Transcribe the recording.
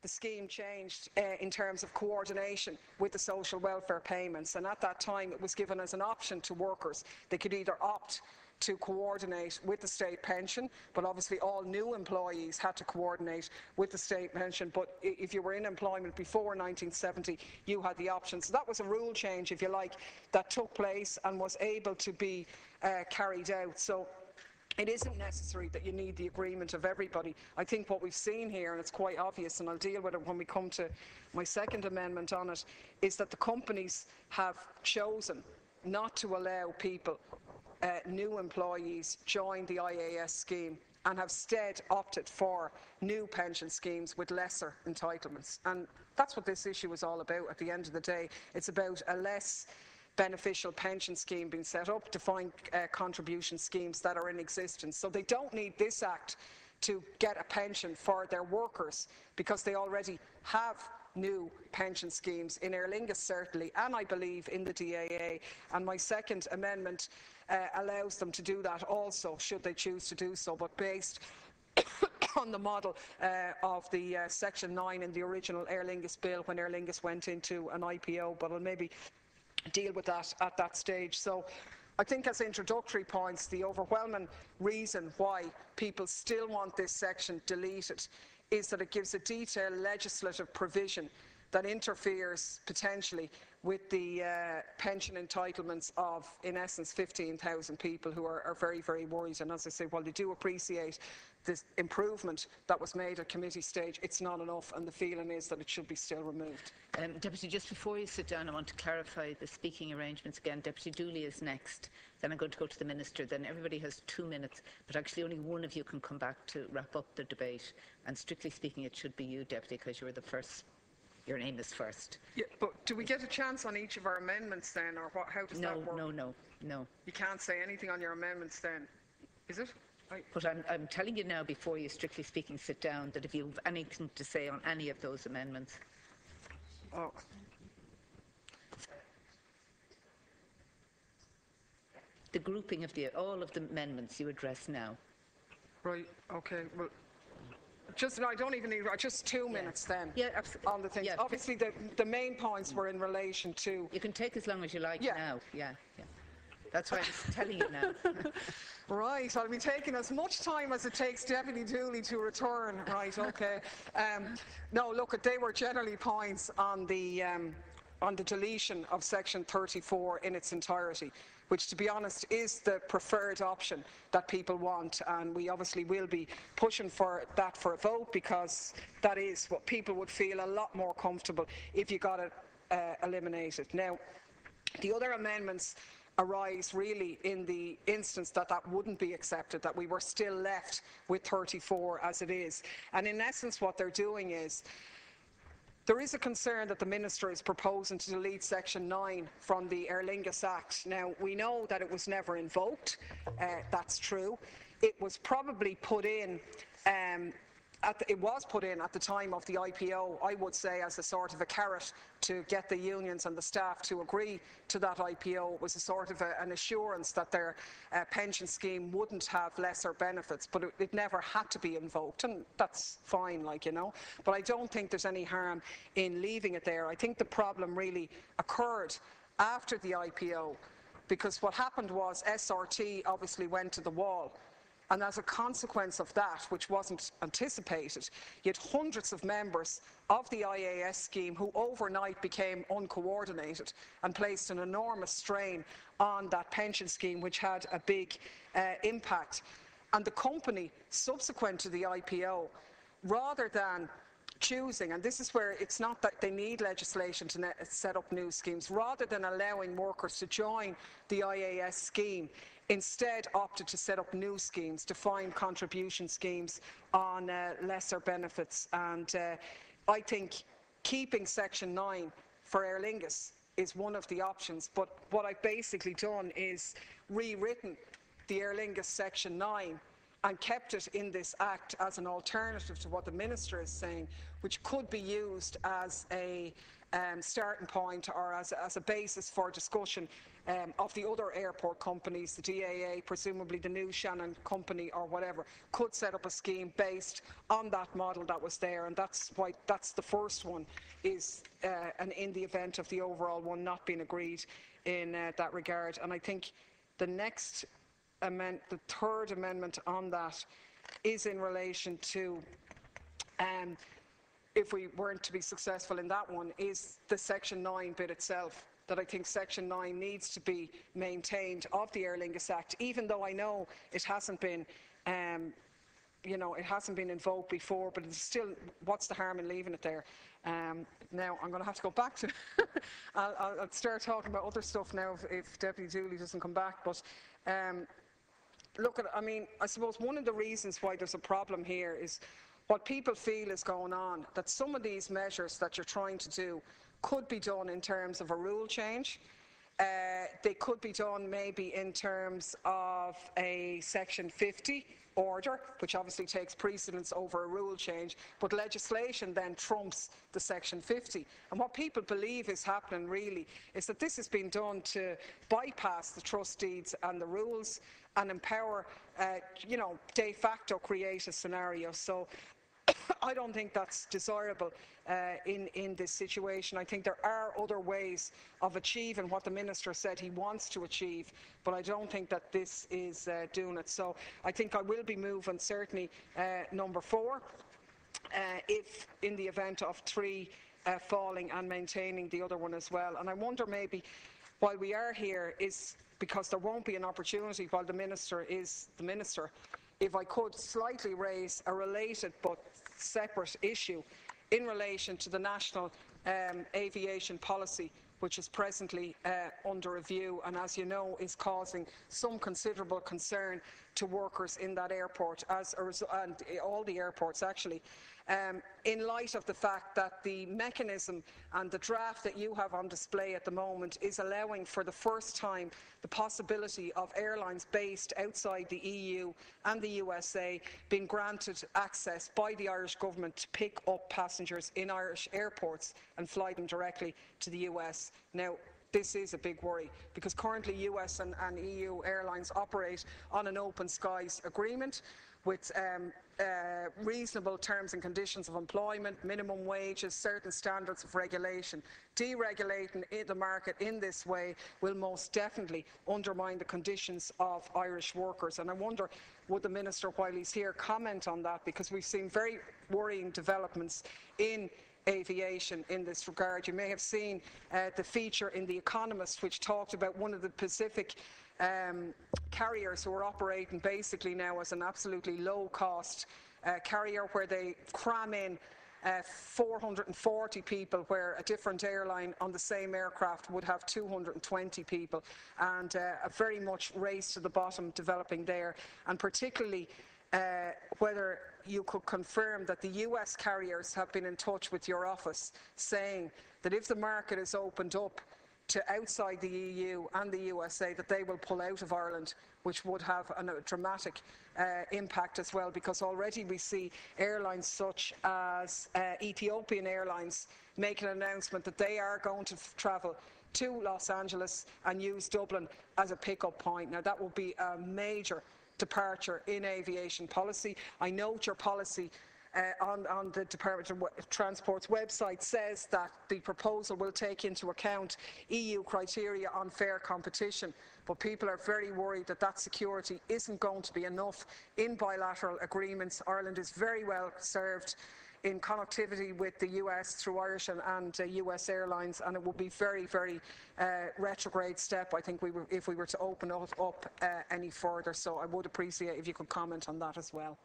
the scheme changed in terms of coordination with the social welfare payments, and at that time it was given as an option to workers. They could either opt to coordinate with the state pension, but obviously all new employees had to coordinate with the state pension. But if you were in employment before 1970, you had the option. So that was a rule change, if you like, that took place and was able to be carried out. So it isn't necessary that you need the agreement of everybody. I think what we've seen here, and it's quite obvious, and I'll deal with it when we come to my second amendment on it, is that the companies have chosen not to allow people, new employees, join the IAS scheme, and have instead opted for new pension schemes with lesser entitlements. And that's what this issue is all about at the end of the day. It's about a less beneficial pension scheme being set up, defined contribution schemes that are in existence. So they don't need this Act to get a pension for their workers, because they already have new pension schemes in Aer Lingus certainly, and I believe in the DAA. And my second amendment allows them to do that also, should they choose to do so, but based on the model of the Section 9 in the original Aer Lingus bill when Aer Lingus went into an IPO, but I'll maybe deal with that at that stage. So I think as introductory points, the overwhelming reason why people still want this section deleted is that it gives a detailed legislative provision that interferes potentially with the pension entitlements of, in essence, 15,000 people who are very, very worried. And as I say, while they do appreciate this improvement that was made at committee stage, it's not enough, and the feeling is that it should be still removed. Deputy, just before you sit down, I want to clarify the speaking arrangements again. Deputy Dooley is next, then I'm going to go to the Minister, then everybody has 2 minutes, but actually only one of you can come back to wrap up the debate, and strictly speaking it should be you, Deputy, because you're the first. Your name is first. Yeah, but do we get a chance on each of our amendments then, or what, how does that work? No. You can't say anything on your amendments then, is it? But I'm telling you now, before you, strictly speaking, sit down, that if you have anything to say on any of those amendments. Oh. The grouping of all of the amendments you address now. Right, okay, well, just, no, I don't even need, just 2 minutes then on the things. Yeah. Obviously the main points were in relation to... You can take as long as you like now. Yeah. That's why I'm telling you now. Right, I'll be taking as much time as it takes Deputy Dooley to return. Right, okay. No, look, they were generally points on the deletion of Section 34 in its entirety, which, to be honest, is the preferred option that people want, and we obviously will be pushing for that for a vote, because that is what people would feel a lot more comfortable if you got it eliminated. Now, the other amendments arise really in the instance that that wouldn't be accepted, that we were still left with 34 as it is. And in essence what they're doing is, there is a concern that the Minister is proposing to delete Section 9 from the Aer Lingus Act. Now, we know that it was never invoked, that's true. It was probably put in it was put in at the time of the IPO, I would say, as a sort of a carrot to get the unions and the staff to agree to that IPO. It was a sort of an assurance that their pension scheme wouldn't have lesser benefits, but it never had to be invoked, and that's fine, like, you know. But I don't think there's any harm in leaving it there. I think the problem really occurred after the IPO, because what happened was SRT obviously went to the wall. And as a consequence of that, which wasn't anticipated, you had hundreds of members of the IAS scheme who overnight became uncoordinated and placed an enormous strain on that pension scheme, which had a big impact. And the company, subsequent to the IPO, rather than choosing, and this is where it's not that they need legislation to set up new schemes, rather than allowing workers to join the IAS scheme, instead opted to set up new schemes, defined contribution schemes on lesser benefits. And I think keeping Section 9 for Aer Lingus is one of the options, but what I've basically done is rewritten the Aer Lingus Section 9 and kept it in this Act as an alternative to what the Minister is saying, which could be used as a starting point or as a basis for discussion of the other airport companies, the DAA, presumably the new Shannon company or whatever, could set up a scheme based on that model that was there, and that's the first one, is and in the event of the overall one not being agreed in that regard. And I think the third amendment on that is in relation to, if we weren't to be successful in that one, is the Section 9 bit itself, that I think Section 9 needs to be maintained of the Aer Lingus Act, even though I know it hasn't been it hasn't been invoked before, but it's still, what's the harm in leaving it there? Now, I'm going to have to go back to, I'll start talking about other stuff now if Deputy Dooley doesn't come back, but look, I suppose one of the reasons why there's a problem here is what people feel is going on, that some of these measures that you're trying to do could be done in terms of a rule change. They could be done maybe in terms of a Section 50 order, which obviously takes precedence over a rule change, but legislation then trumps the Section 50. And what people believe is happening really is that this has been done to bypass the trust deeds and the rules and empower, de facto create a scenario. So I don't think that's desirable in this situation. I think there are other ways of achieving what the Minister said he wants to achieve, but I don't think that this is doing it. So I think I will be moving certainly number 4, if in the event of 3 falling, and maintaining the other one as well. And I wonder maybe, while we are here, is because there won't be an opportunity while the Minister is the Minister, if I could slightly raise a related but separate issue in relation to the national aviation policy, which is presently under review and, as you know, is causing some considerable concern to workers in that airport, and all the airports actually, in light of the fact that the mechanism and the draft that you have on display at the moment is allowing for the first time the possibility of airlines based outside the EU and the USA being granted access by the Irish government to pick up passengers in Irish airports and fly them directly to the US. Now, this is a big worry, because currently US and EU airlines operate on an open skies agreement with reasonable terms and conditions of employment, minimum wages, certain standards of regulation. Deregulating the market in this way will most definitely undermine the conditions of Irish workers. And I wonder, would the Minister, while he's here, comment on that, because we've seen very worrying developments in aviation in this regard. You may have seen the feature in The Economist, which talked about one of the Pacific carriers who are operating basically now as an absolutely low-cost carrier, where they cram in 440 people, where a different airline on the same aircraft would have 220 people, and a very much race to the bottom developing there, and particularly whether you could confirm that the US carriers have been in touch with your office, saying that if the market is opened up to outside the EU and the USA, that they will pull out of Ireland, which would have a dramatic impact as well, because already we see airlines such as Ethiopian Airlines make an announcement that they are going to travel to Los Angeles and use Dublin as a pick-up point. Now, that will be a major departure in aviation policy. I note your policy on the Department of Transport's website says that the proposal will take into account EU criteria on fair competition, but people are very worried that that security isn't going to be enough in bilateral agreements. Ireland is very well served in connectivity with the US through Irish and US airlines, and it would be very, very retrograde step, I think, if we were to open up any further. So I would appreciate if you could comment on that as well.